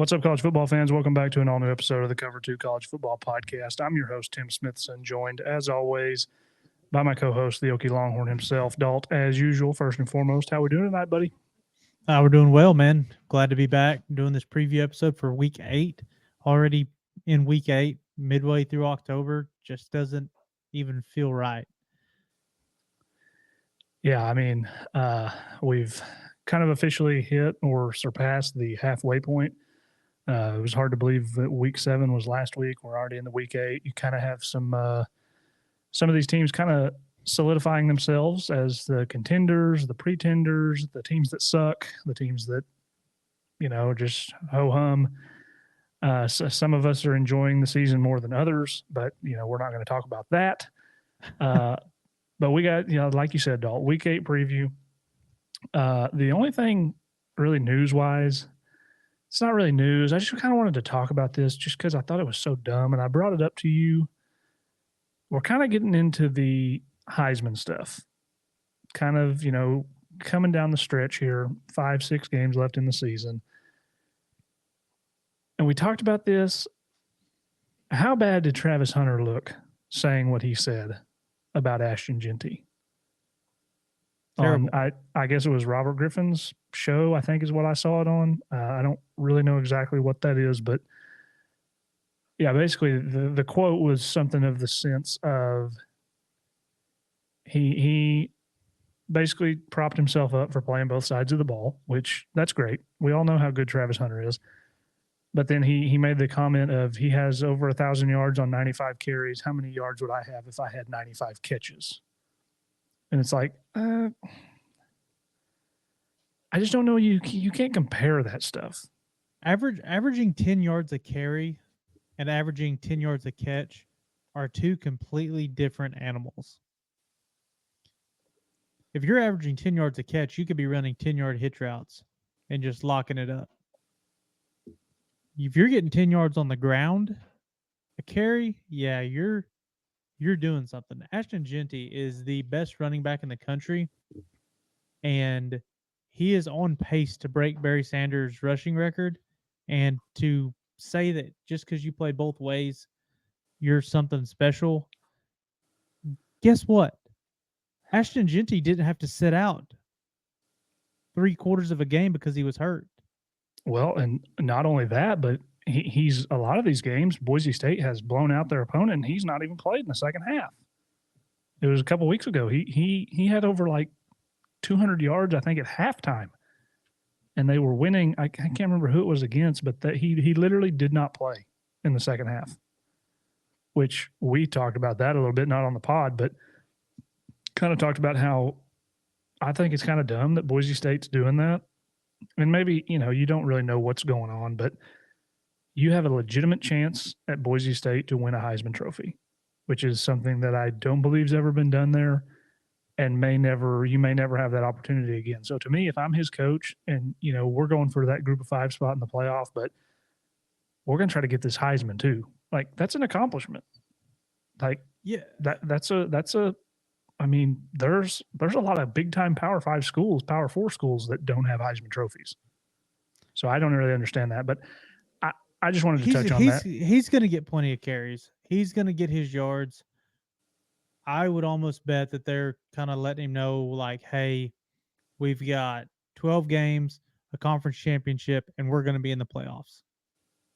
What's up, college football fans? Welcome back to an all-new episode of the Cover 2 College Football Podcast. I'm your host, Tim Smithson, joined, as always, by my co-host, the Okie Longhorn himself, Dalt. As usual, first and foremost, how we doing tonight, buddy? We're doing well, man. Glad to be back doing this preview episode for Week 8. Already in Week 8, midway through October, just doesn't even feel right. Yeah, I mean, we've kind of officially hit or surpassed the halfway point. It was hard to believe that Week 7 was last week. We're already in the Week 8. You kind of have some of these teams kind of solidifying themselves as the contenders, the pretenders, the teams that suck, the teams that, just ho-hum. So some of us are enjoying the season more than others, but, we're not going to talk about that. But we got, like you said, Dalt, Week 8 preview. The only thing really news-wise, it's not really news. I just kind of wanted to talk about this just because I thought it was so dumb, and I brought it up to you. We're kind of getting into the Heisman stuff, kind of, coming down the stretch here, 5-6 games left in the season. And we talked about this. How bad did Travis Hunter look saying what he said about Ashton Jeanty? I guess it was Robert Griffin's show, I think is what I saw it on. I don't really know exactly what that is, but yeah, basically the quote was something of the sense of he basically propped himself up for playing both sides of the ball, which that's great. We all know how good Travis Hunter is. But then he made the comment of he has over 1,000 yards on 95 carries. How many yards would I have if I had 95 catches? And it's like, I just don't know. You can't compare that stuff. Averaging 10 yards a carry and averaging 10 yards a catch are two completely different animals. If you're averaging 10 yards a catch, you could be running 10-yard hitch routes and just locking it up. If you're getting 10 yards on the ground, a carry, yeah, you're doing something. Ashton Jeanty is the best running back in the country, and he is on pace to break Barry Sanders' rushing record. And to say that just because you play both ways, you're something special, guess what? Ashton Jeanty didn't have to sit out 3/4 of a game because he was hurt. Well, and not only that, but he's a lot of these games, Boise State has blown out their opponent, and he's not even played in the second half. It was a couple weeks ago. He had over like 200 yards, I think, at halftime, and they were winning. I can't remember who it was against, but that he literally did not play in the second half, which we talked about that a little bit, not on the pod, but kind of talked about how I think it's kind of dumb that Boise State's doing that. And maybe, you don't really know what's going on, but you have a legitimate chance at Boise State to win a Heisman Trophy, which is something that I don't believe has ever been done there and you may never have that opportunity again. So to me, if I'm his coach and, we're going for that group of 5 spot in the playoff, but we're going to try to get this Heisman too. Like, that's an accomplishment. Like, yeah, that's a, I mean, there's a lot of big-time Power 5 schools, Power 4 schools that don't have Heisman trophies. So I don't really understand that, but I just wanted to touch on that. He's going to get plenty of carries. He's going to get his yards. I would almost bet that they're kind of letting him know, like, hey, we've got 12 games, a conference championship, and we're going to be in the playoffs.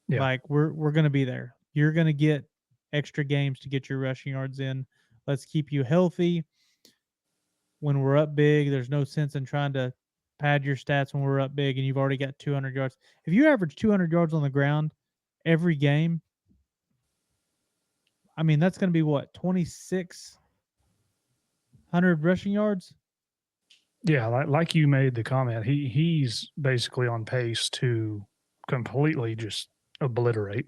Yeah. Like, we're going to be there. You're going to get extra games to get your rushing yards in. Let's keep you healthy. When we're up big, there's no sense in trying to pad your stats when we're up big and you've already got 200 yards. If you average 200 yards on the ground every game, I mean, that's going to be what, 2,600 rushing yards? Yeah, like you made the comment, he's basically on pace to completely just obliterate.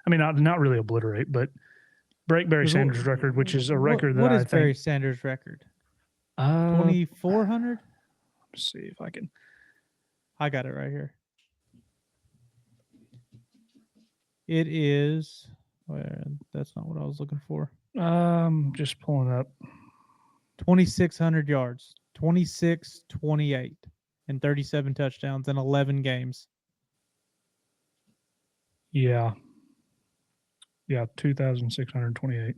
I mean, not really obliterate, but break Barry Sanders' record, which is a record that I think. What is Barry Sanders' record? 2,400? Let's see if I can. I got it right here. It is. That's not what I was looking for. Just pulling up. 2,600 yards, 26-28, and 37 touchdowns in 11 games. Yeah. Yeah, 2,628.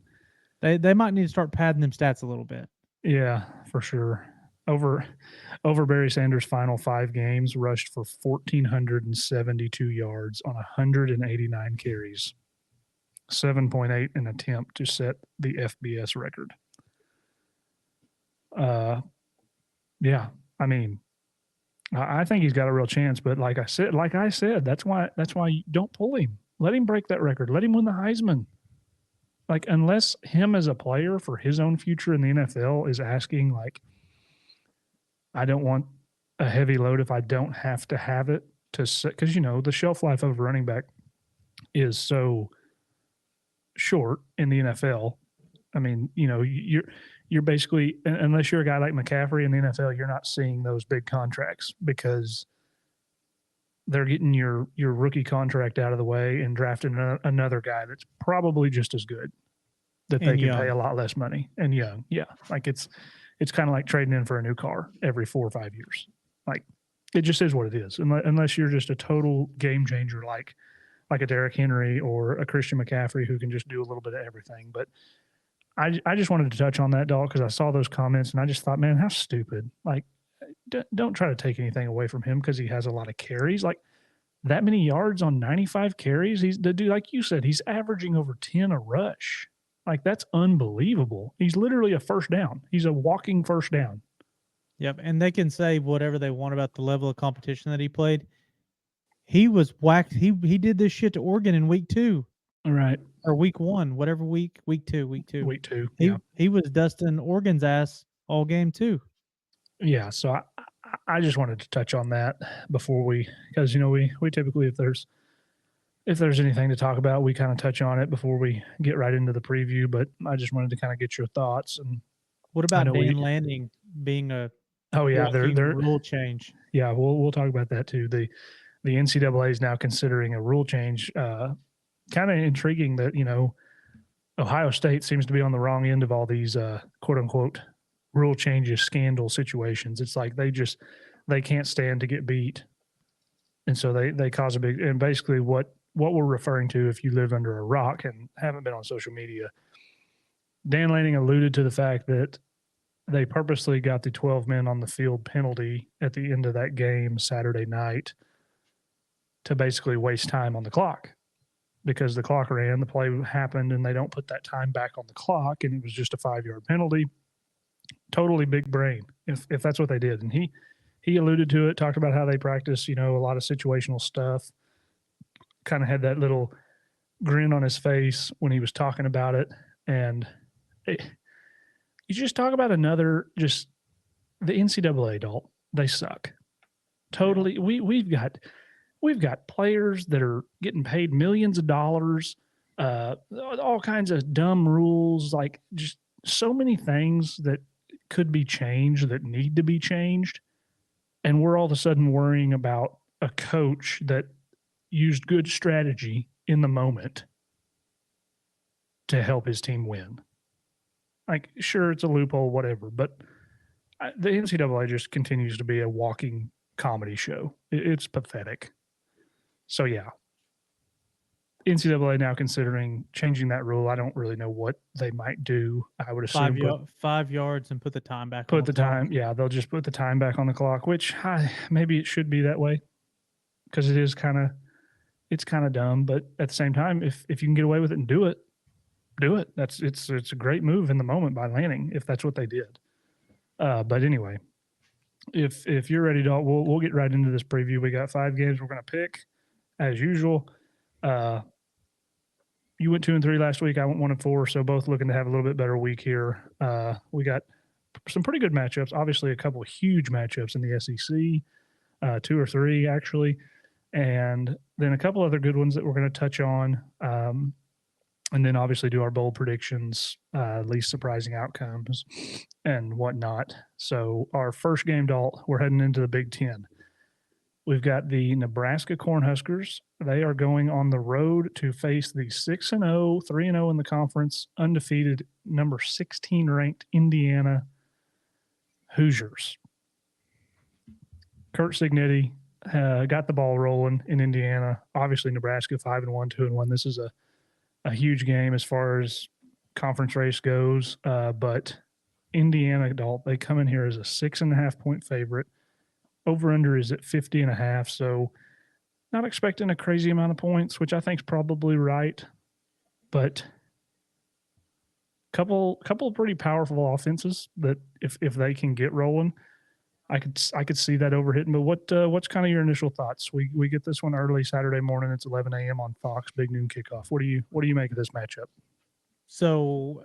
They might need to start padding them stats a little bit. Yeah, for sure. Over over Barry Sanders' final 5 games, rushed for 1,472 yards on 189 carries, 7.8 an attempt to set the FBS record. Uh, yeah, I mean, I think he's got a real chance, but like I said, that's why you don't pull him. Let him break that record. Let him win the Heisman. Like unless him as a player for his own future in the NFL is asking like, I don't want a heavy load if I don't have to have it to set because the shelf life of a running back is so short in the NFL. I mean, you're basically unless you're a guy like McCaffrey in the NFL, you're not seeing those big contracts because they're getting your rookie contract out of the way and drafting another guy that's probably just as good that they And can pay young. a lot less money and young. Yeah, like it's kind of like trading in for a new car every 4 or 5 years. Like it just is what it is, unless you're just a total game changer like a Derrick Henry or a Christian McCaffrey who can just do a little bit of everything. But I just wanted to touch on that, dog, because I saw those comments and I just thought, man, how stupid. Like, don't try to take anything away from him because he has a lot of carries. Like, that many yards on 95 carries. He's the dude, like you said, he's averaging over 10 a rush. Like, that's unbelievable. He's literally a first down. He's a walking first down. Yep. And they can say whatever they want about the level of competition that he played. He was whacked. He did this shit to Oregon in week 2 All right. or week 1, whatever week 2, week 2. Week 2. He Yeah. he was dusting Oregon's ass all game too. Yeah. So I just wanted to touch on that before because, we typically, if there's anything to talk about, we kind of touch on it before we get right into the preview. But I just wanted to kind of get your thoughts. And What I about know Dan Lanning being a oh yeah, walking rule change? yeah, we'll talk about that too. The NCAA is now considering a rule change. Kind of intriguing that Ohio State seems to be on the wrong end of all these quote unquote rule changes scandal situations. It's like they can't stand to get beat, and so they cause a big and basically what we're referring to if you live under a rock and haven't been on social media. Dan Lanning alluded to the fact that they purposely got the 12 men on the field penalty at the end of that game Saturday night to basically waste time on the clock because the clock ran, the play happened, and they don't put that time back on the clock, and it was just a 5-yard penalty. Totally big brain if that's what they did. And he alluded to it, talked about how they practice, a lot of situational stuff. Kind of had that little grin on his face when he was talking about it, and you just talk about another just the NCAA adult. They suck. Totally. Yeah. We've got players that are getting paid millions of dollars, all kinds of dumb rules, like just so many things that could be changed that need to be changed. And we're all of a sudden worrying about a coach that used good strategy in the moment to help his team win. Like, sure, it's a loophole, whatever, but the NCAA just continues to be a walking comedy show. It's pathetic. So, yeah, NCAA now considering changing that rule. I don't really know what they might do. I would assume 5 yards and put the time back on put the the clock. time. Yeah, they'll just put the time back on the clock, which maybe it should be that way because it's kind of dumb. But at the same time, if you can get away with it and do it, do it. It's a great move in the moment by Lanning if that's what they did. But anyway, if you're ready, Dalt, we'll get right into this preview. We got 5 games we're going to pick as usual. You went 2-3 last week. I went 1-4, so both looking to have a little bit better week here. We got some pretty good matchups. Obviously, a couple of huge matchups in the SEC, 2 or 3 actually, and then a couple other good ones that we're going to touch on. And then obviously do our bold predictions, least surprising outcomes, and whatnot. So our first game, Dalt, we're heading into the Big Ten. We've got the Nebraska Cornhuskers. They are going on the road to face the 6-0, 3-0 in the conference, undefeated, number 16 ranked Indiana Hoosiers. Kurt Cignetti, got the ball rolling in Indiana. Obviously, Nebraska 5-1, 2-1. This is a huge game as far as conference race goes. But Indiana adult, they come in here as a 6.5 point favorite. Over under is at 50.5. So not expecting a crazy amount of points, which I think is probably right. But couple of pretty powerful offenses that if they can get rolling, I could see that overhitting. But what's kind of your initial thoughts? We get this one early Saturday morning. It's 11 a.m. on Fox, big noon kickoff. What do you make of this matchup? So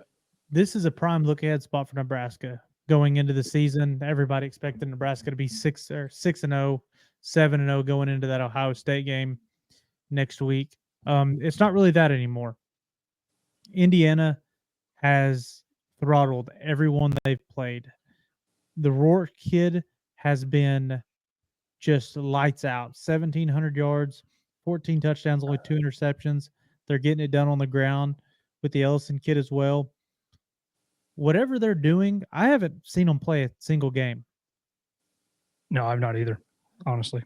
this is a prime look ahead spot for Nebraska going into the season. Everybody expected Nebraska to be 6-0, 7-0 going into that Ohio State game next week. It's not really that anymore. Indiana has throttled everyone they've played. The Rourke kid has been just lights out. 1,700 yards, 14 touchdowns, only 2 interceptions. They're getting it done on the ground with the Ellison kid as well. Whatever they're doing, I haven't seen them play a single game. No, I've not either, honestly.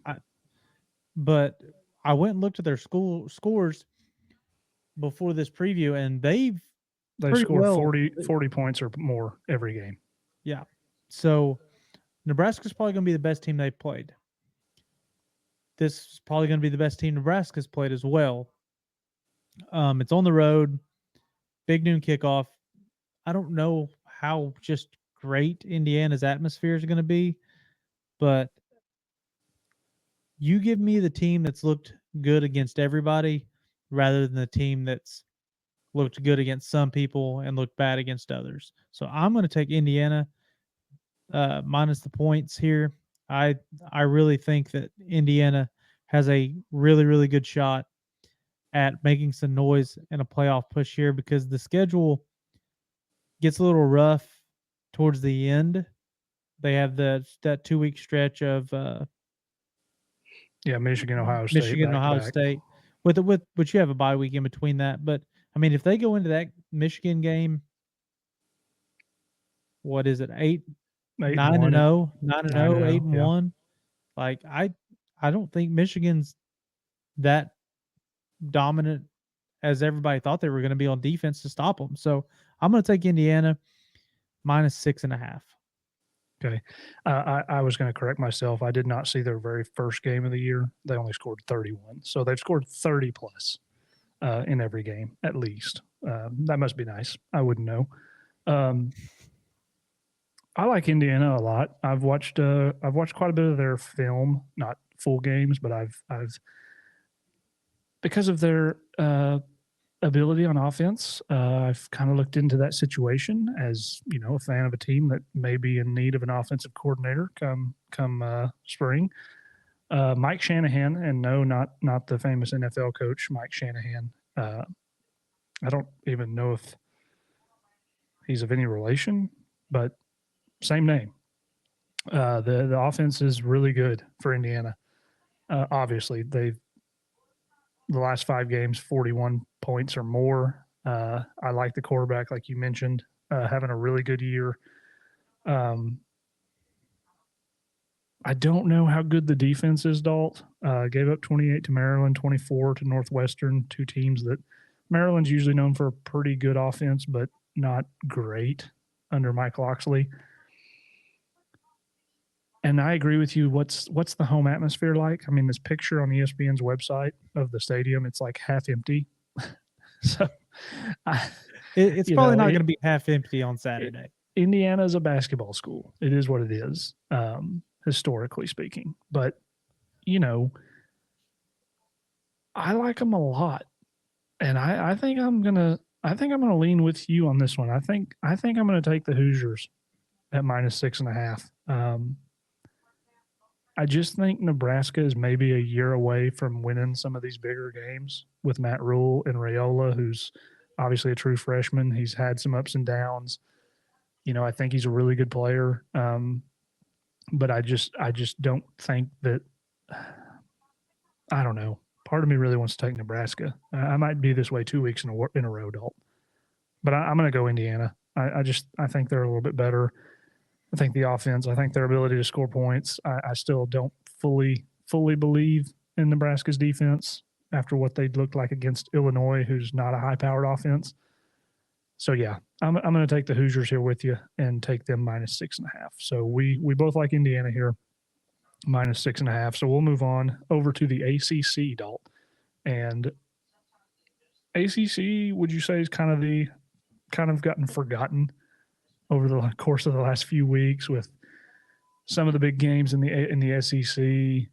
But I went and looked at their school scores before this preview, and they've scored well, 40 points or more every game. Yeah. So Nebraska's probably going to be the best team they've played. This is probably going to be the best team Nebraska's played as well. It's on the road, big noon kickoff. I don't know how just great Indiana's atmosphere is going to be, but you give me the team that's looked good against everybody rather than the team that's looked good against some people and looked bad against others. So I'm going to take Indiana minus the points here. I really think that Indiana has a really, really good shot at making some noise in a playoff push here because the schedule gets a little rough towards the end. They have that 2-week stretch of Michigan, Ohio State, Michigan, Ohio State, with which you have a bye week in between that. But I mean, if they go into that Michigan game, what is it, 9-0, 9-0, 8-1? Like I don't think Michigan's that dominant as everybody thought they were going to be on defense to stop them. So I'm going to take Indiana minus 6.5. Okay. I was going to correct myself. I did not see their very first game of the year. They only scored 31. So they've scored 30 plus in every game, at least. That must be nice. I wouldn't know. I like Indiana a lot. I've watched quite a bit of their film, not full games, but I've because of their ability on offense, I've kind of looked into that situation as a fan of a team that may be in need of an offensive coordinator come spring. Mike Shanahan, and no, not the famous NFL coach Mike Shanahan. I don't even know if he's of any relation, but same name. The offense is really good for Indiana. Obviously, the last 5 games, 41 points or more. I like the quarterback, like you mentioned, having a really good year. I don't know how good the defense is, Dalt. Gave up 28 to Maryland, 24 to Northwestern, 2 teams that Maryland's usually known for a pretty good offense, but not great under Mike Locksley. And I agree with you. What's the home atmosphere like? I mean, this picture on ESPN's website of the stadium, it's like half empty. So it's probably not going to be half empty on Saturday. Indiana is a basketball school. It is what it is, historically speaking. But I like them a lot, and I think I'm gonna lean with you on this one. I think I'm gonna take the Hoosiers at minus 6.5. I just think Nebraska is maybe a year away from winning some of these bigger games with Matt Rule and Raiola, who's obviously a true freshman. He's had some ups and downs. I think he's a really good player. But I just don't think that I don't know. Part of me really wants to take Nebraska. I might be this way 2 weeks in a row, Dalt. But I'm going to go Indiana. I think they're a little bit better. I think the offense, I think their ability to score points, I still don't fully fully believe in Nebraska's defense after what they looked like against Illinois, who's not a high-powered offense. So yeah, I'm going to take the Hoosiers here with you and take them -6.5. So we both like Indiana here, -6.5. So we'll move on over to the ACC, Dalt. And ACC, would you say is kind of gotten forgotten over the course of the last few weeks with some of the big games in the SEC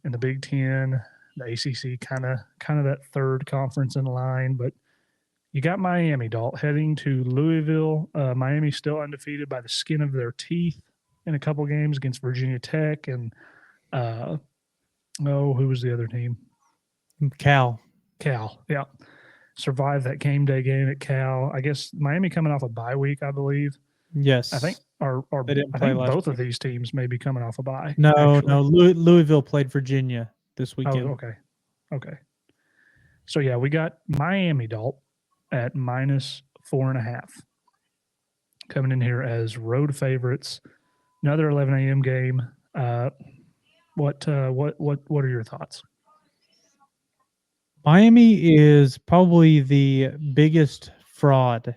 and the Big Ten, the ACC kind of that third conference in line. But you got Miami, Dalt, heading to Louisville. Miami's still undefeated by the skin of their teeth in a couple games against Virginia Tech and who was the other team? Cal. Yeah. Survived that game day game at Cal. I guess Miami coming off a bye week, I believe. Yes. I think they didn't I play think last both week. of these teams may be coming off a bye. No, actually. no. Louisville played Virginia this weekend. Oh, okay. So yeah, we got Miami, Dalt, at -4.5, coming in here as road favorites. Another 11 a.m. game. What are your thoughts? Miami is probably the biggest fraud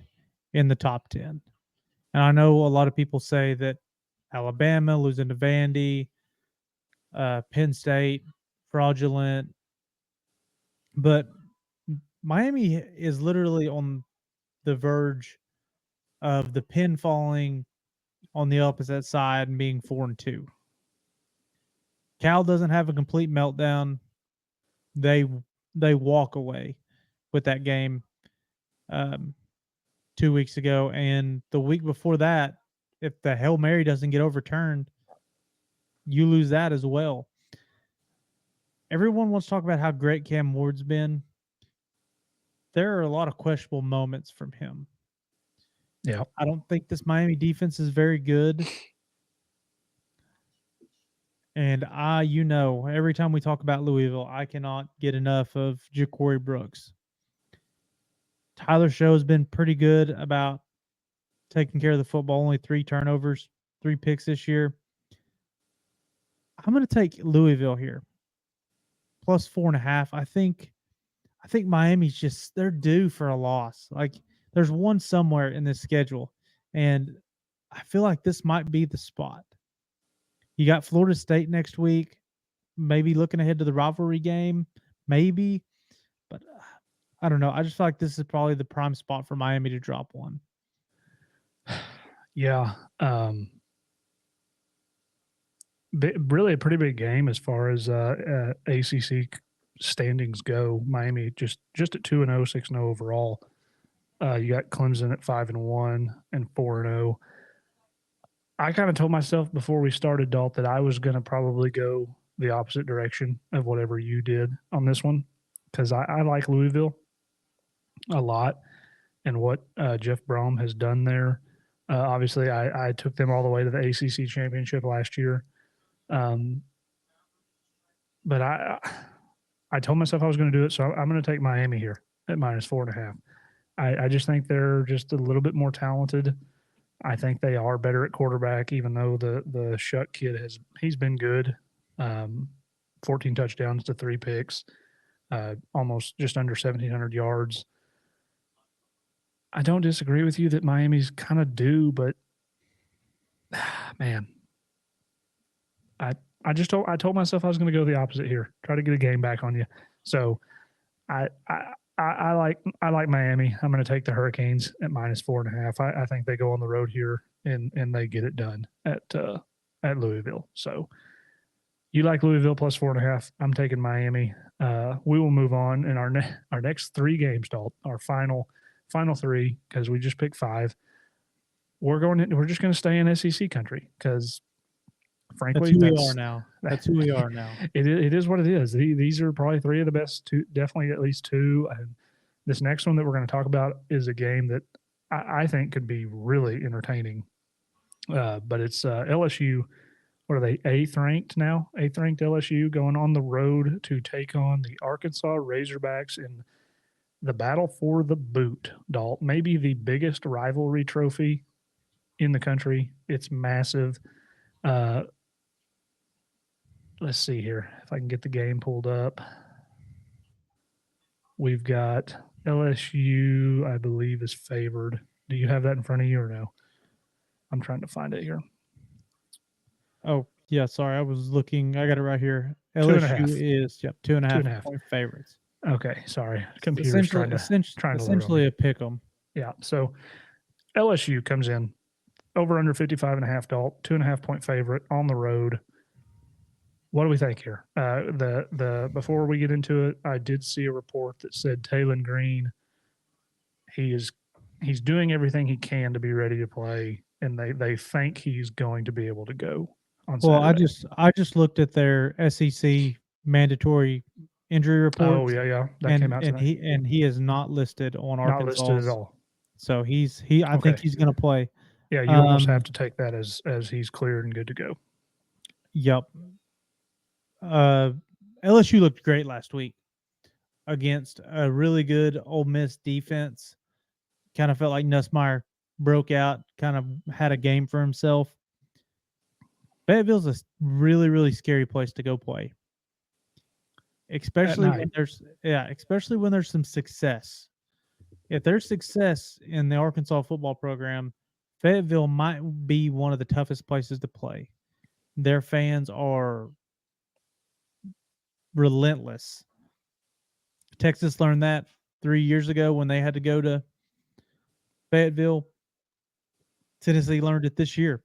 in the top 10. And I know a lot of people say that Alabama losing to Vandy, Penn State, fraudulent. But Miami is literally on the verge of the pin falling on the opposite side and being 4-2. Cal doesn't have a complete meltdown. They walk away with that game 2 weeks ago, and the week before that, if the Hail Mary doesn't get overturned, you lose that as well. Everyone wants to talk about how great Cam Ward's been. There are a lot of questionable moments from him. Yeah. I don't think this Miami defense is very good. And every time we talk about Louisville, I cannot get enough of Ja'Cory Brooks. Tyler Show has been pretty good about taking care of the football. Only 3 turnovers, 3 picks this year. I'm going to take Louisville here, +4.5. I think Miami's they're due for a loss. Like there's one somewhere in this schedule, and I feel like this might be the spot. You got Florida State next week, maybe looking ahead to the rivalry game, maybe, but I don't know. I just feel like this is probably the prime spot for Miami to drop one. Yeah. Really a pretty big game as far as ACC standings go. Miami just at 2-0, 6-0 overall. You got Clemson at 5-1 and 4-0. I kind of told myself before we started, Dalt, that I was going to probably go the opposite direction of whatever you did on this one because I like Louisville a lot and what Jeff Brom has done there. Obviously, I took them all the way to the ACC championship last year. But I told myself I was going to do it, so I'm going to take Miami here at -4.5. I just think they're just a little bit more talented. I think they are better at quarterback, even though the Shuck kid he's been good. 14 touchdowns to 3 picks, almost just under 1,700 yards. I don't disagree with you that Miami's kind of due, but man, I told myself I was going to go the opposite here, try to get a game back on you. So I like Miami. I'm going to take the Hurricanes at -4.5. I think they go on the road here and they get it done at Louisville. So you like Louisville +4.5. I'm taking Miami. We will move on in our next 3 games, Dalt. Our final 3 because we just picked 5. We're just going to stay in SEC country because frankly, that's who we are now. That's who we are now. It is what it is. These are probably 3 of the best, definitely at least 2. And this next one that we're going to talk about is a game that I think could be really entertaining. But it's LSU. What are they? 8th ranked now? 8th ranked LSU going on the road to take on the Arkansas Razorbacks in the battle for the boot, Dalt. Maybe the biggest rivalry trophy in the country. It's massive. let's see here if I can get the game pulled up. We've got LSU, I believe, is favored. Do you have that in front of you or no? I'm trying to find it here. Oh, yeah, sorry. I was looking. I got it right here. Two and a LSU half. is, yep, two and a Two half and a half. point favorites. Okay, sorry. It's Computer's trying to load on essentially me. a pick 'em. Yeah. So LSU comes in over under 55 and a half Dalt, 2.5 point favorite on the road. What do we think here? The before we get into it, I did see a report that said Taylon Green, he's doing everything he can to be ready to play, and they think he's going to be able to go on Well, Saturday. I just looked at their SEC mandatory injury Oh reports, yeah, yeah, that came out today. and he is not listed on Not listed at Arkansas's. all. So he I think Okay. he's going to play. Yeah, you almost have Um, to take that as he's cleared and good to go. yep. Uh, LSU looked great last week against a really good Ole Miss defense. Kind of felt like Nussmeier broke out, kind of had a game for himself. Fayetteville's a really, really scary place to go play, At especially when night. especially when there's some success. If there's success in the Arkansas football program, Fayetteville might be one of the toughest places to play. Their fans are relentless. Texas learned that 3 years ago when they had to go to Fayetteville. Tennessee learned it this year.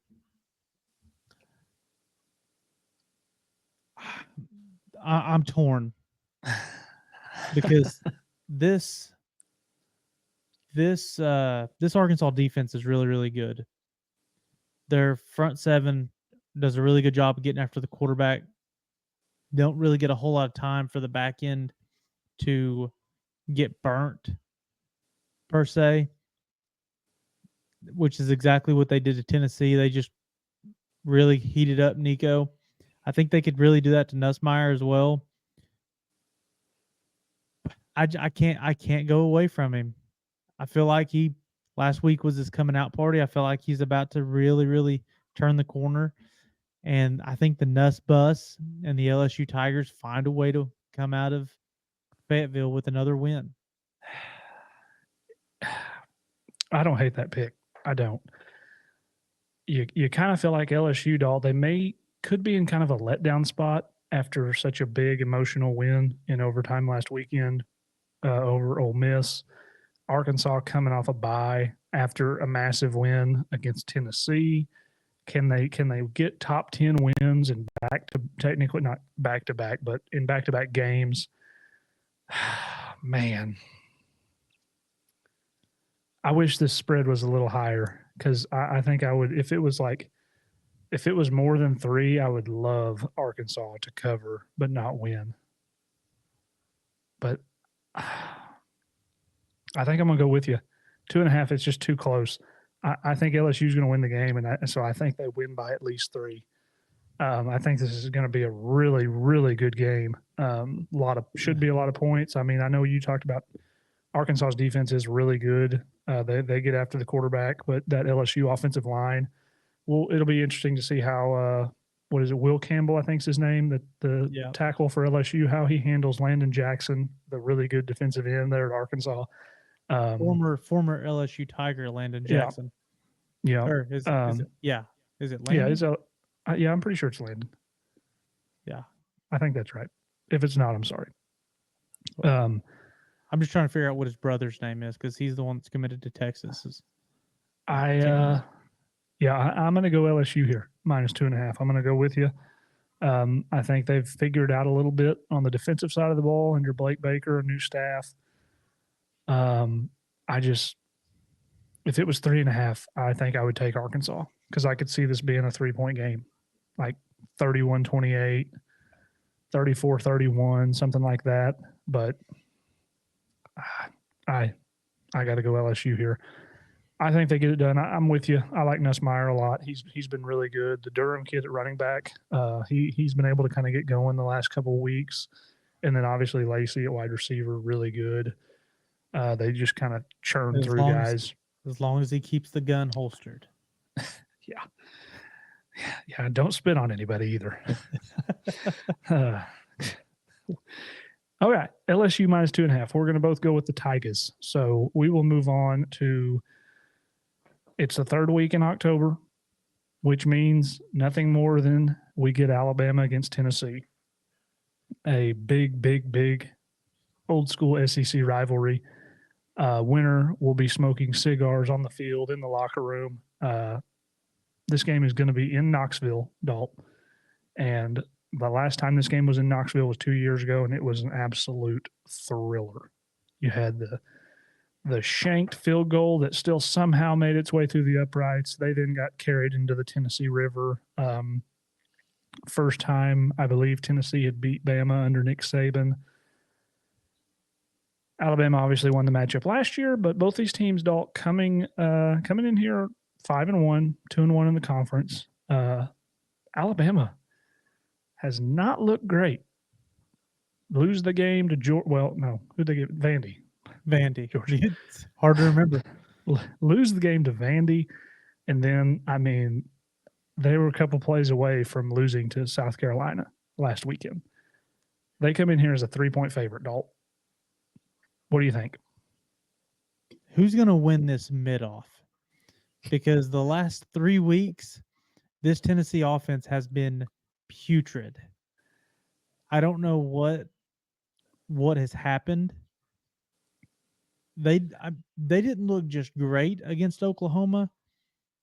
I'm torn because this this Arkansas defense is really, really good. Their front seven does a really good job of getting after the quarterback. Don't really get a whole lot of time for the back end to get burnt per se, which is exactly what they did to Tennessee. They just really heated up Nico. I think they could really do that to Nussmeier as well. I can't go away from him. I feel like he last week was his coming out party. I feel like he's about to really, really turn the corner. And I think the Nuss Bus and the LSU Tigers find a way to come out of Fayetteville with another win. I don't hate that pick. I don't. You kind of feel like LSU doll. They could be in kind of a letdown spot after such a big emotional win in overtime last weekend over Ole Miss. Arkansas coming off a bye after a massive win against Tennessee. Can they get top 10 wins and back to technically not back to back, but in back to back games? Man, I wish this spread was a little higher because I think I would if it was more than 3, I would love Arkansas to cover but not win. But I think I'm gonna go with you. 2.5. It's just too close. I think LSU is going to win the game, and so I think they win by at least 3. I think this is going to be a really, really good game. Should be a lot of points. I mean, I know you talked about Arkansas's defense is really good. They get after the quarterback, but that LSU offensive line, well, it'll be interesting to see how what is it, Will Campbell, I think is his name, the Yeah. tackle for LSU, how he handles Landon Jackson, the really good defensive end there at Arkansas. Former LSU Tiger Landon Yeah, Jackson. yeah, Or is it yeah. Is it yeah. Landon? Yeah, I'm pretty sure it's Landon. Yeah. I think that's right. If it's not, I'm sorry. Um, I'm just trying to figure out what his brother's name is because he's the one that's committed to Texas. I'm going to go LSU here minus 2.5. I'm going to go with you. I think they've figured out a little bit on the defensive side of the ball under Blake Baker, a new staff. I just, if it was 3.5, I think I would take Arkansas because I could see this being a 3-point game, like 31-28, 34-31, something like that. But I got to go LSU here. I think they get it done. I'm with you. I like Nussmeier a lot. He's been really good. The Durham kid at running back, he's been able to kind of get going the last couple of weeks, and then obviously Lacey at wide receiver, really good. They just kind of churn As through long guys. as long as he keeps the gun holstered. Yeah, Yeah, don't spit on anybody either. uh, all right, LSU minus 2.5. We're going to both go with the Tigers. So we will move on to it's the third week in October, which means nothing more than we get Alabama against Tennessee. A big, big, big old school SEC rivalry. Winner will be smoking cigars on the field in the locker room. This game is going to be in Knoxville, Dalt. And the last time this game was in Knoxville was 2 years ago, and it was an absolute thriller. You had the shanked field goal that still somehow made its way through the uprights. They then got carried into the Tennessee River. First time, I believe, Tennessee had beat Bama under Nick Saban. Alabama obviously won the matchup last year, but both these teams, Dalt, coming in here 5-1, 2-1 in the conference. Alabama has not looked great. Lose the game to Georgia. Well, no, who'd they get? Vandy. Georgia. It's hard to remember. Lose the game to Vandy, and then they were a couple plays away from losing to South Carolina last weekend. They come in here as a 3-point favorite, Dalt. What do you think? Who's going to win this mid-off? Because the last 3 weeks, this Tennessee offense has been putrid. I don't know what has happened. They didn't look just great against Oklahoma.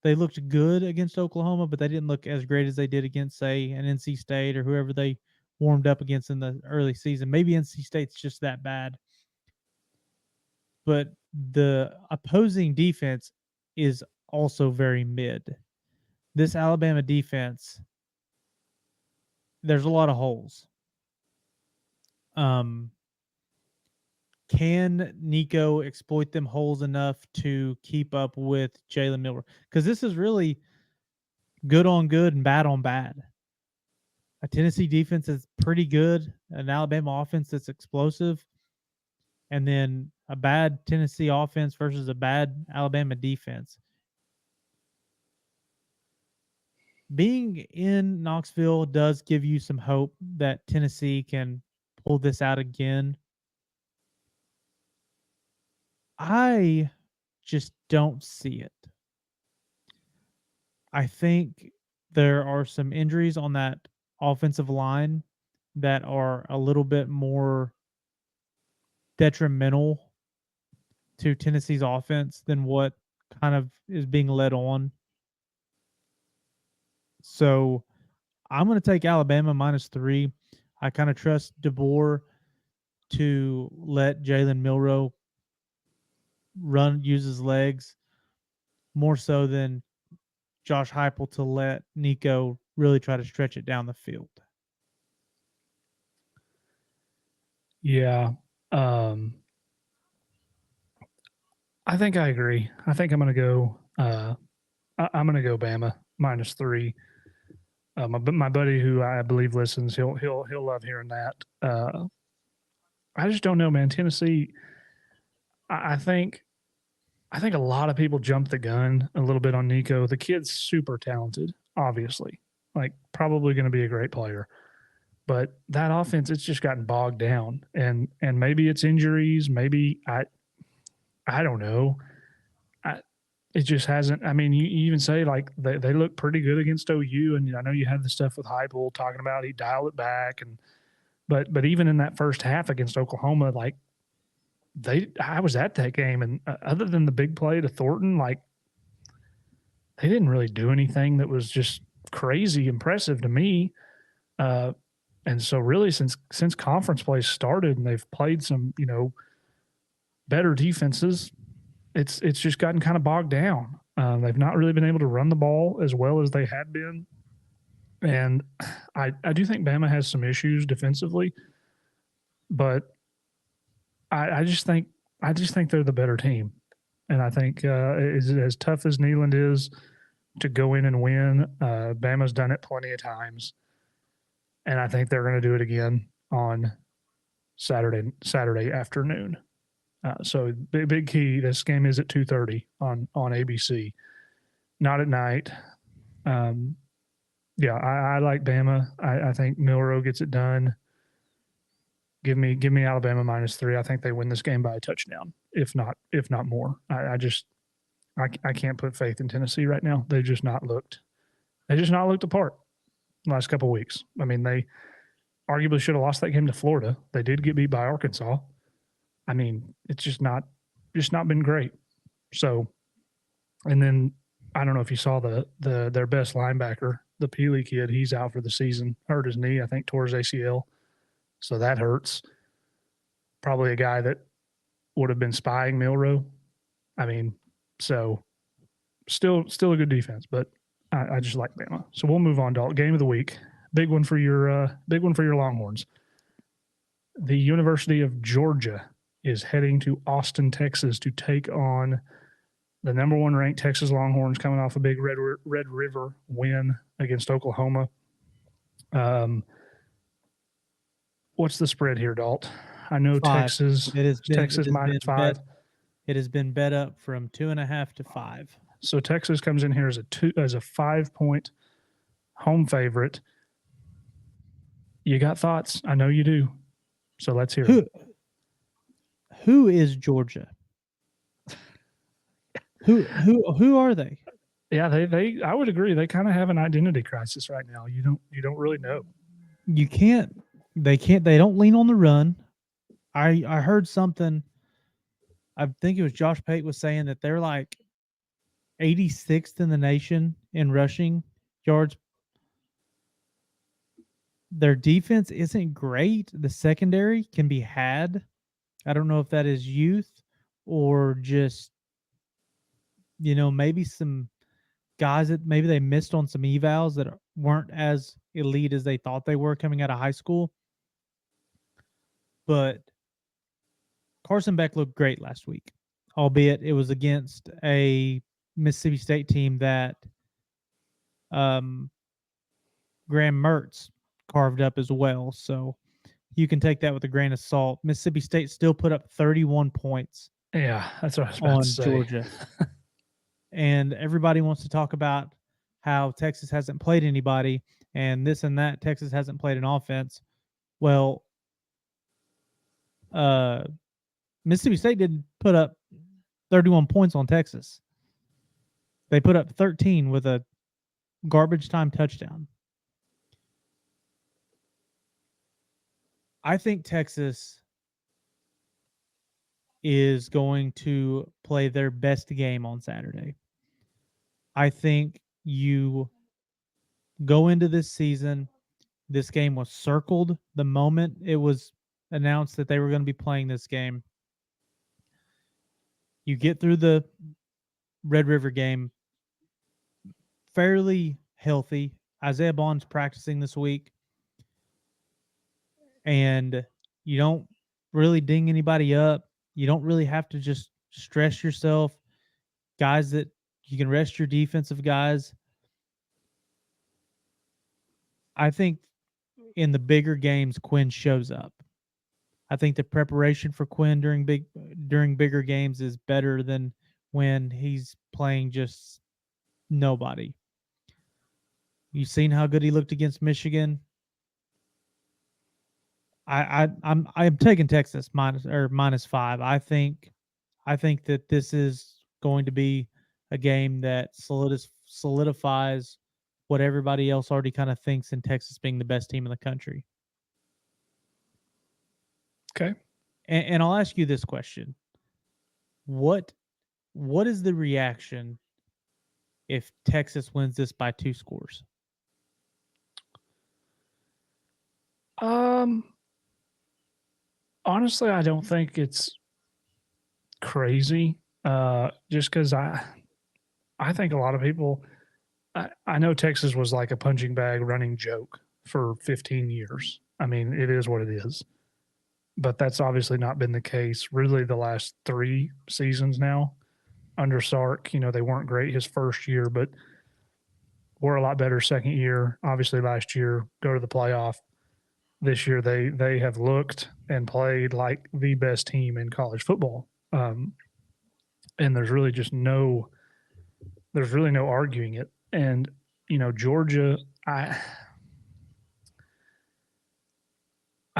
They looked good against Oklahoma, but they didn't look as great as they did against, say, an NC State or whoever they warmed up against in the early season. Maybe NC State's just that bad. But the opposing defense is also very mid. This Alabama defense, there's a lot of holes. Can Nico exploit them holes enough to keep up with Jalen Milroe? Because this is really good on good and bad on bad. A Tennessee defense is pretty good, an Alabama offense that's explosive, and then a bad Tennessee offense versus a bad Alabama defense. Being in Knoxville does give you some hope that Tennessee can pull this out again. I just don't see it. I think there are some injuries on that offensive line that are a little bit more detrimental to Tennessee's offense than what kind of is being led on. So I'm going to take Alabama -3. I kind of trust DeBoer to let Jalen Milroe use his legs more so than Josh Heupel to let Nico really try to stretch it down the field. Yeah. I think I agree. I think I'm going to go I'm going to go Bama -3. My buddy who I believe listens, he'll love hearing that. I just don't know, man. Tennessee, I think a lot of people jumped the gun a little bit on Nico. The kid's super talented, obviously, like probably going to be a great player. But that offense, it's just gotten bogged down, and maybe it's injuries, maybe I don't know. It just hasn't. I mean, you even say like they look pretty good against OU, and I know you had the stuff with Heupel talking about he dialed it back, and but even in that first half against Oklahoma, like I was at that game, and other than the big play to Thornton, like they didn't really do anything that was just crazy impressive to me. And so really since conference play started and they've played some, better defenses, it's just gotten kind of bogged down. They've not really been able to run the ball as well as they had been. And I do think Bama has some issues defensively, but I just think they're the better team. And I think as tough as Neyland is to go in and win, Bama's done it plenty of times. And I think they're going to do it again on Saturday afternoon. So big key. This game is at 2:30 on ABC, not at night. Yeah, I like Bama. I think Milroe gets it done. Give me Alabama -3. I think they win this game by a touchdown, if not more. I can't put faith in Tennessee right now. They just not looked apart the last couple of weeks. I mean, they arguably should have lost that game to Florida. They did get beat by Arkansas. I mean, it's just not been great. So, and then I don't know if you saw their best linebacker, the Peely kid. He's out for the season, hurt his knee. I think tore his ACL, so that hurts. Probably a guy that would have been spying Milroe. I mean, so still a good defense, but I just like Bama. So we'll move on to game of the week. Big one for your Longhorns. The University of Georgia is heading to Austin, Texas, to take on the number one ranked Texas Longhorns, coming off a big Red River win against Oklahoma. What's the spread here, Dalt? I know 5. Texas. It has been Texas -5. It has been bet up from 2.5 to 5. So Texas comes in here as a 5-point home favorite. You got thoughts? I know you do. So let's hear it. Who is Georgia? Who are they? Yeah, they I would agree. They kind of have an identity crisis right now. You don't really know. They don't lean on the run. I heard something. I think it was Josh Pate was saying that they're like 86th in the nation in rushing yards. Their defense isn't great. The secondary can be had. I don't know if that is youth or just, maybe some guys that maybe they missed on some evals that weren't as elite as they thought they were coming out of high school. But Carson Beck looked great last week, albeit it was against a Mississippi State team that Graham Mertz carved up as well. So you can take that with a grain of salt. Mississippi State still put up 31 points. Yeah, that's what I was about on to say. Georgia. And everybody wants to talk about how Texas hasn't played anybody and this and that. Texas hasn't played an offense. Well, Mississippi State didn't put up 31 points on Texas. They put up 13 with a garbage time touchdown. I think Texas is going to play their best game on Saturday. I think you go into this season, this game was circled the moment it was announced that they were going to be playing this game. You get through the Red River game fairly healthy. Isaiah Bond's practicing this week. And you don't really ding anybody up. You don't really have to just stress yourself. Guys that you can rest your defensive guys. I think in the bigger games, Quinn shows up. I think the preparation for Quinn during bigger games is better than when he's playing just nobody. You've seen how good he looked against Michigan. I'm taking Texas -5. I think that this is going to be a game that solidifies what everybody else already kind of thinks in Texas being the best team in the country. Okay. And I'll ask you this question. What is the reaction if Texas wins this by 2 scores? Honestly, I don't think it's crazy. Just because I think a lot of people. I know Texas was like a punching bag running joke for 15 years. I mean, it is what it is. But that's obviously not been the case really the last 3 seasons now. Under Sark, they weren't great his first year, but were a lot better second year. Obviously last year, go to the playoff. This year they have looked and played like the best team in college football. And there's really no arguing it. And, Georgia, I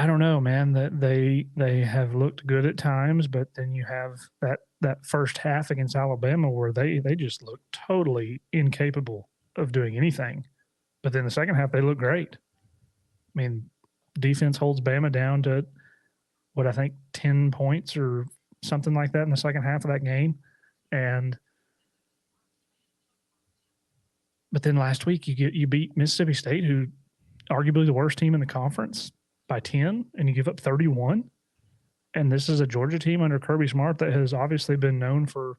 don't know, man. That they have looked good at times, but then you have that first half against Alabama where they just look totally incapable of doing anything. But then the second half they look great. I mean, defense holds Bama down to what I think 10 points or something like that in the second half of that game. And but then last week you beat Mississippi State, who arguably the worst team in the conference, by 10, and you give up 31. And this is a Georgia team under Kirby Smart that has obviously been known for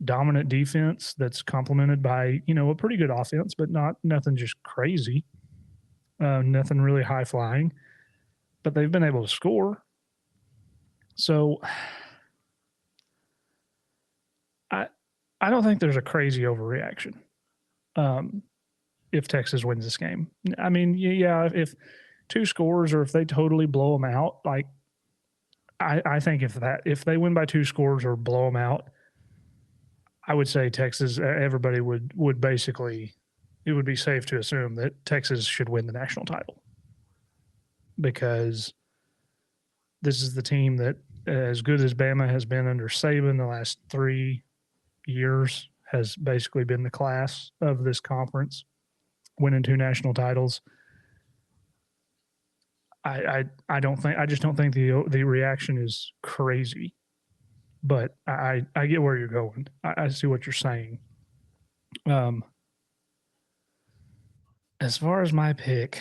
dominant defense that's complemented by, a pretty good offense, but nothing just crazy, nothing really high flying. But they've been able to score. So I don't think there's a crazy overreaction if Texas wins this game. I mean, yeah, if two scores or if they totally blow them out, like I think if they win by two scores or blow them out, I would say Texas. Everybody would basically, it would be safe to assume that Texas should win the national title because this is the team that, as good as Bama has been under Saban the last 3 years, has basically been the class of this conference, winning 2 national titles. I just don't think the reaction is crazy, but I get where you're going. I see what you're saying. As far as my pick,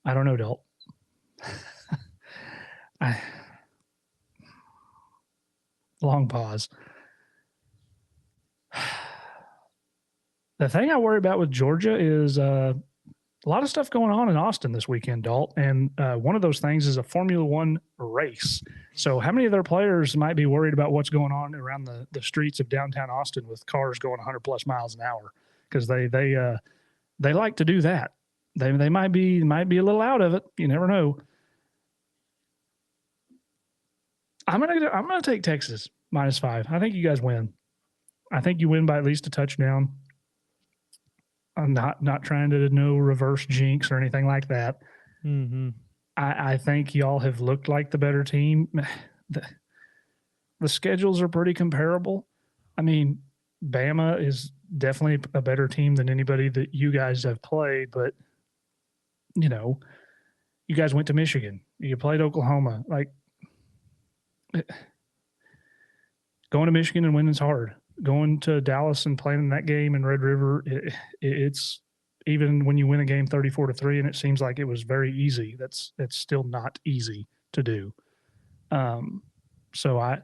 I don't know, Dalt. Long pause. The thing I worry about with Georgia is a lot of stuff going on in Austin this weekend, Dalt. And one of those things is a Formula One race. So how many of their players might be worried about what's going on around the streets of downtown Austin with cars going 100 plus miles an hour? Because they like to do that. They might be a little out of it. You never know. I'm gonna take Texas -5. I think you guys win. I think you win by at least a touchdown. I'm not trying to reverse jinx or anything like that. Mm-hmm. I think y'all have looked like the better team. The schedules are pretty comparable. I mean, Bama is definitely a better team than anybody that you guys have played, but you guys went to Michigan. You played Oklahoma. Like, going to Michigan and winning is hard. Going to Dallas and playing in that game in Red River, it's even when you win a game 34-3 and it seems like it was very easy. That's still not easy to do. So I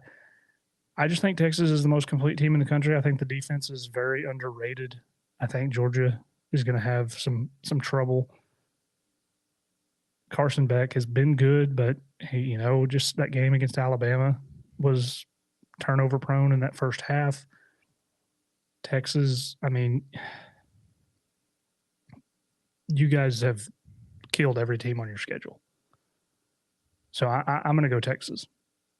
just think Texas is the most complete team in the country. I think the defense is very underrated. I think Georgia is going to have some trouble. Carson Beck has been good, but he, just that game against Alabama was turnover prone in that first half. Texas, I mean, you guys have killed every team on your schedule. So I'm going to go Texas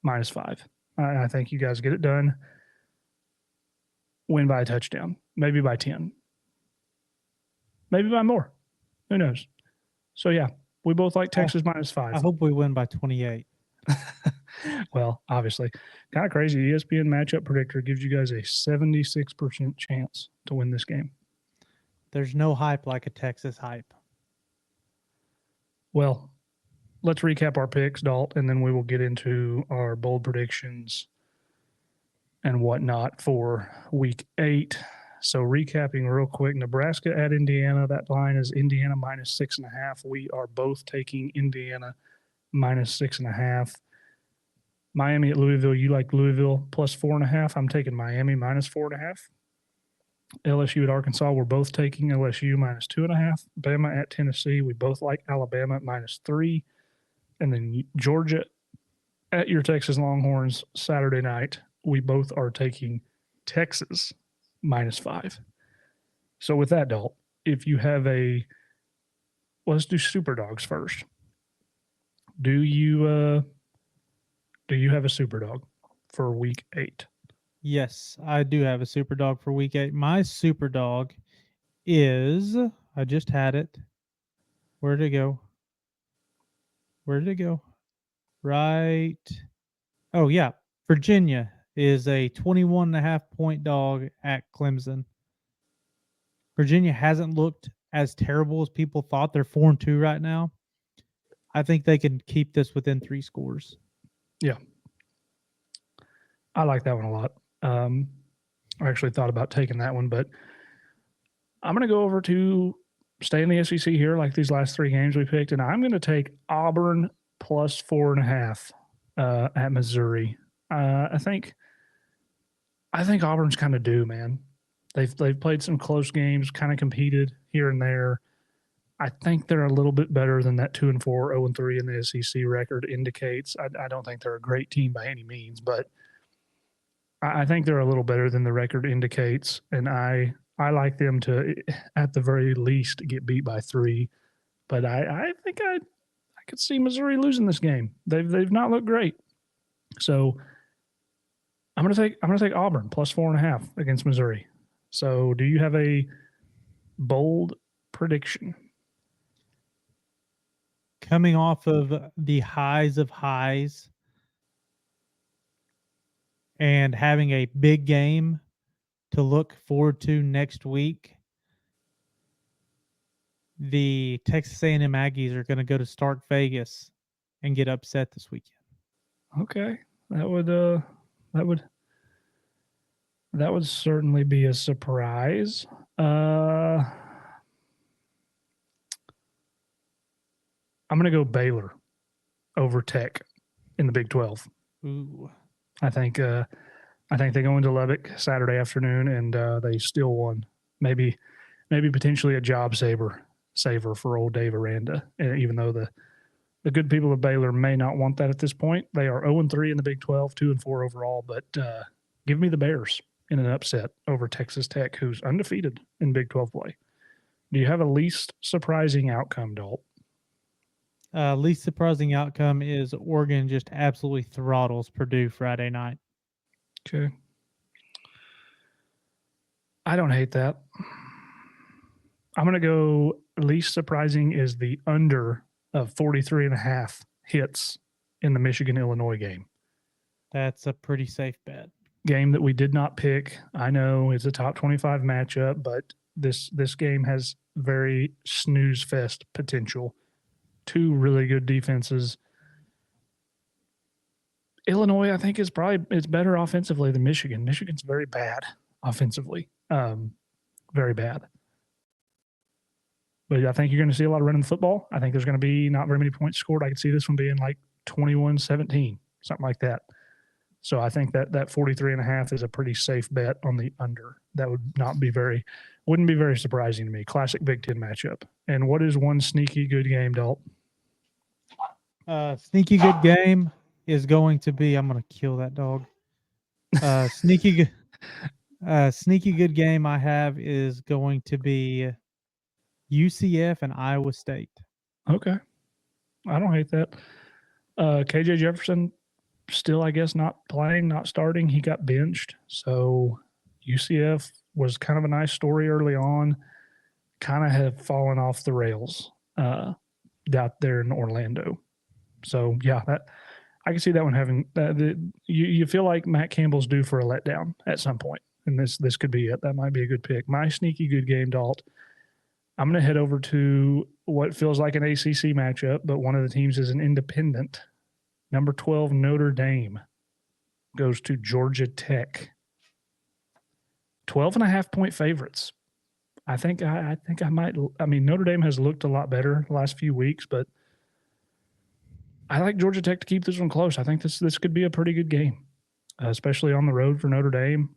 -5. I think you guys get it done. Win by a touchdown, maybe by 10, maybe by more. Who knows? So, yeah, we both like Texas -5. I hope we win by 28. Well, obviously, kind of crazy. ESPN matchup predictor gives you guys a 76% chance to win this game. There's no hype like a Texas hype. Well, let's recap our picks, Dalt, and then we will get into our bold predictions and whatnot for week 8. So recapping real quick, Nebraska at Indiana. That line is Indiana -6.5. We are both taking Indiana -6.5. Miami at Louisville. You like Louisville +4.5. I'm taking Miami -4.5. LSU at Arkansas. We're both taking LSU -2.5. Bama at Tennessee. We both like Alabama at -3. And then Georgia at your Texas Longhorns Saturday night. We both are taking Texas -5. So with that, Dalt, if you have let's do Super Dogs first. Do you have a Super Dog for week 8? Yes, I do have a super dog for week 8. My super dog is, I just had it. Where did it go? Where did it go? Right. Oh, yeah. Virginia is a 21.5 point dog at Clemson. Virginia hasn't looked as terrible as people thought. They're 4-2 right now. I think they can keep this within 3 scores. Yeah. I like that one a lot. I actually thought about taking that one, but I'm going to go over to stay in the SEC here, like these last 3 games we picked, and I'm going to take Auburn plus 4.5 at Missouri. I think Auburn's kind of due, man. They've played some close games, kind of competed here and there. I think they're a little bit better than that 2-4, 0-3 in the SEC record indicates. I don't think they're a great team by any means, but I think they're a little better than the record indicates, and I like them to, at the very least, get beat by 3. But I think I could see Missouri losing this game. They've not looked great, so I'm gonna take Auburn plus 4.5 against Missouri. So, do you have a bold prediction? Coming off of the highs of highs and having a big game to look forward to next week, the Texas A&M Aggies are going to go to Stark Vegas and get upset this weekend. Okay, that would certainly be a surprise. I'm going to go Baylor over Tech in the Big 12. Ooh. I think they go into Lubbock Saturday afternoon and they still won. Maybe potentially a job saver for old Dave Aranda. And even though the good people of Baylor may not want that at this point, they are 0-3 in the Big 12, 2-4 overall. But give me the Bears in an upset over Texas Tech, who's undefeated in Big 12 play. Do you have a least surprising outcome, Dalt? Least surprising outcome is Oregon just absolutely throttles Purdue Friday night. Okay. I don't hate that. I'm going to go least surprising is the under of 43.5 hits in the Michigan-Illinois game. That's a pretty safe bet. Game that we did not pick. I know it's a top 25 matchup, but this game has very snooze fest potential. 2 really good defenses. Illinois, I think, is better offensively than Michigan. Michigan's very bad offensively, very bad. But I think you're going to see a lot of running the football. I think there's going to be not very many points scored. I could see this one being like 21-17, something like that. So I think that 43.5 is a pretty safe bet on the under. That wouldn't be very surprising to me. Classic Big Ten matchup. And what is one sneaky good game, Dalt? Sneaky good game is going to be. I'm going to kill that dog. Sneaky good game I have is going to be UCF and Iowa State. Okay, I don't hate that. KJ Jefferson still, I guess, not playing, not starting. He got benched, so UCF was kind of a nice story early on. Kind of have fallen off the rails out there in Orlando. So yeah, I can see that one having. You feel like Matt Campbell's due for a letdown at some point, and this could be it. That might be a good pick. My sneaky good game, Dalt. I'm going to head over to what feels like an ACC matchup, but one of the teams is an independent. Number 12, Notre Dame goes to Georgia Tech. 12.5 point favorites. I think I might. I mean, Notre Dame has looked a lot better the last few weeks, but I like Georgia Tech to keep this one close. I think this could be a pretty good game, especially on the road for Notre Dame.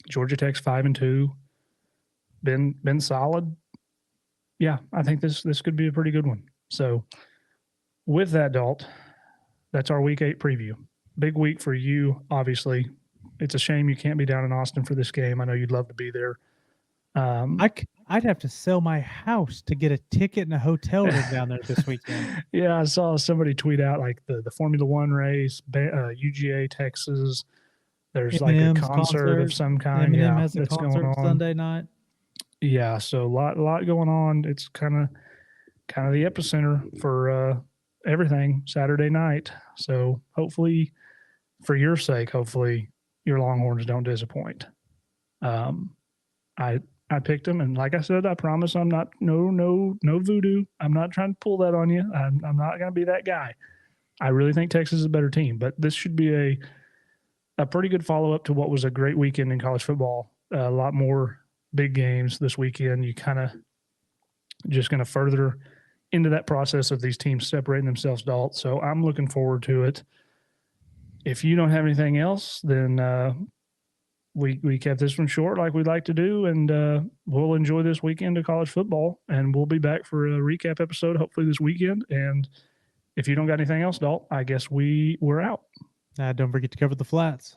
Georgia Tech's 5-2, been solid. Yeah, I think this could be a pretty good one. So, with that, Dalt, that's our Week 8 preview. Big week for you, obviously. It's a shame you can't be down in Austin for this game. I know you'd love to be there. I'd have to sell my house to get a ticket and a hotel room down there this weekend. Yeah, I saw somebody tweet out like the Formula One race, UGA Texas, There's like a Eminem's concert of concert. some kind. Eminem Yeah, has a that's going concert on. Sunday night. Yeah, so a lot going on. It's kind of the epicenter for everything Saturday night. So hopefully, for your sake, hopefully your Longhorns don't disappoint. Um, I I picked them, and like I said, I promise I'm not no voodoo. I'm not trying to pull that on you. I'm not going to be that guy. I really think Texas is a better team, but this should be a pretty good follow up to what was a great weekend in college football. A lot more big games this weekend. You kind of just going to further into that process of these teams separating themselves, Dalt. So I'm looking forward to it. If you don't have anything else, then we kept this one short like we'd like to do, and we'll enjoy this weekend of college football, and we'll be back for a recap episode hopefully this weekend. And if you don't got anything else, Dalt, I guess we're out. Don't forget to cover the flats.